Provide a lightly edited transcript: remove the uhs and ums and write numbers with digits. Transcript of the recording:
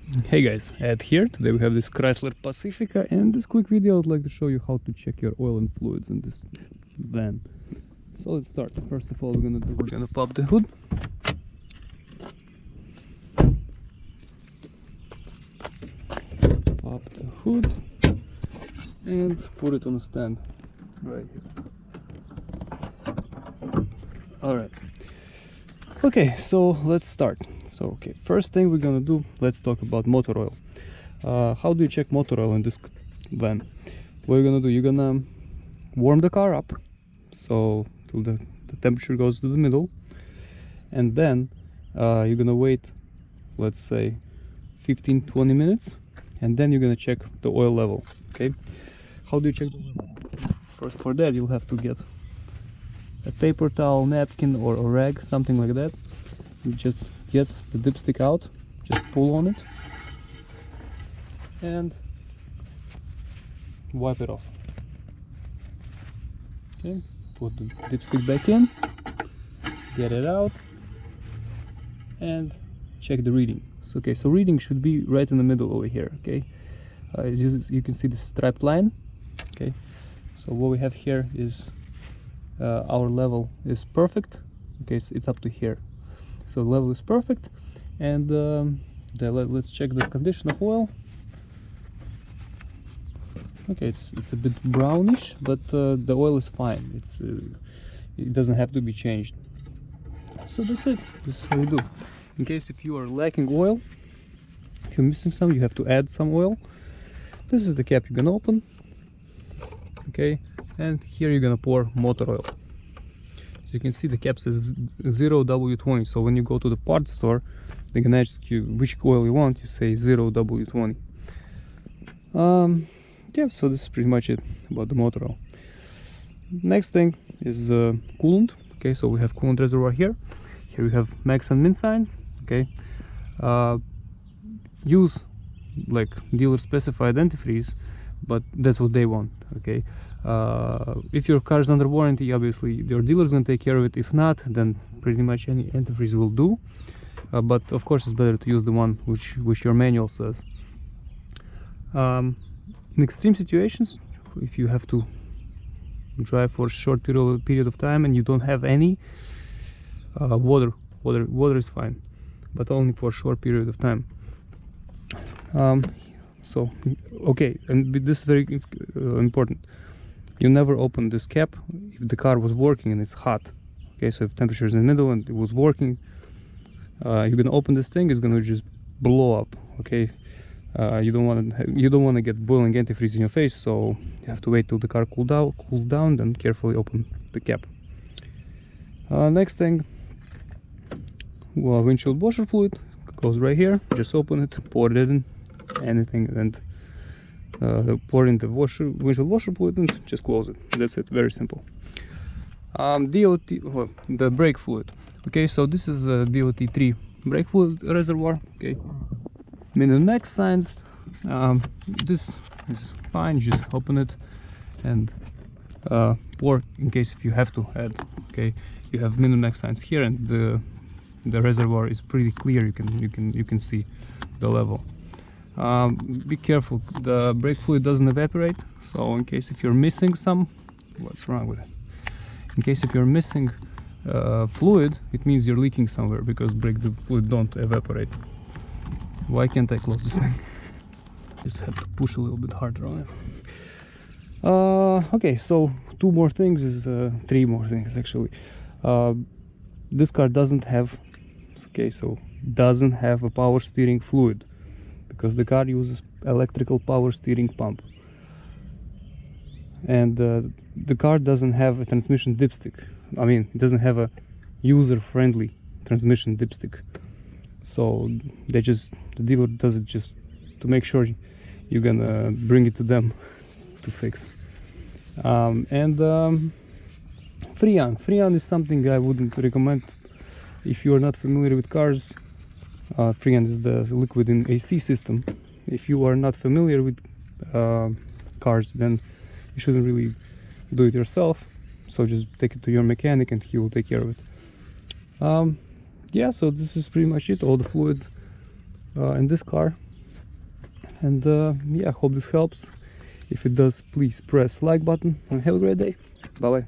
Hey guys, Ed here. Today we have this Chrysler Pacifica, and in this quick video I would like to show you how to check your oil and fluids in this van. So let's start. First of all, we're gonna pop the hood. Pop the hood and put it on a stand right here. Alright. Okay, so let's start. So okay, first thing we're gonna do, let's talk about motor oil. How do you check motor oil in this van? What you're gonna do, you're gonna warm the car up so till the temperature goes to the middle, and then you're gonna wait, let's say 15-20 minutes, and then you're gonna check the oil level. Okay, how do you check the oil level? First, for that you'll have to get a paper towel, napkin, or a rag, something like that. You just get the dipstick out, just pull on it and wipe it off. Okay, put the dipstick back in, get it out, and check the reading. So, okay, so reading should be right in the middle over here. Okay, as you can see the striped line. Okay, so what we have here is our level is perfect. Okay, so it's up to here. So level is perfect, and let's check the condition of oil. Okay, it's a bit brownish, but the oil is fine. It doesn't have to be changed. So that's it. This is how you do. In case if you are lacking oil, if you're missing some, you have to add some oil. This is the cap you're gonna open. Okay, and here you're gonna pour motor oil. So you can see the cap says 0W20, so when you go to the parts store, they can ask you which oil you want. You say 0W20. Yeah, so this is pretty much it about the motor oil. Next thing is coolant. Okay, so we have coolant reservoir here. Here we have max and min signs. Okay, use like dealer specified antifreeze, but that's what they want. Okay, if your car is under warranty, obviously your dealer is going to take care of it. If not, then pretty much any antifreeze will do, but of course it's better to use the one which your manual says. In extreme situations, if you have to drive for a short period of time and you don't have any water is fine, but only for a short period of time. So okay, and this is very important. You never open this cap if the car was working and it's hot. Okay, so if temperature is in the middle and it was working, you're gonna open this thing, it's gonna just blow up. Okay, you don't want to get boiling antifreeze in your face, so you have to wait till the car cools down, then carefully open the cap. Next thing, well, windshield washer fluid goes right here. Just open it, pour it in, anything, and pour in the windshield washer fluid and just close it. That's it, very simple. DOT, well, the brake fluid. Okay, so this is a DOT3 brake fluid reservoir. Okay, min and max signs. This is fine. Just open it and pour in case if you have to add. Okay, you have min and max signs here, and the reservoir is pretty clear. You can see the level. Be careful, the brake fluid doesn't evaporate, so in case if you're missing some, what's wrong with it? In case if you're missing fluid, it means you're leaking somewhere, because brake fluid don't evaporate. Why can't I close this thing? Just have to push a little bit harder on it. Okay, so three more things actually. This car doesn't have a power steering fluid, because the car uses electrical power steering pump, and the car doesn't have a transmission dipstick. I mean, it doesn't have a user-friendly transmission dipstick, so the dealer does it just to make sure you're gonna bring it to them to fix. Freon is something I wouldn't recommend if you are not familiar with cars. Freon is the liquid in AC system. If you are not familiar with cars, then you shouldn't really do it yourself. So just take it to your mechanic and he will take care of it. Yeah, so this is pretty much it. All the fluids in this car And yeah, hope this helps. If it does, please press like button and have a great day. Bye bye.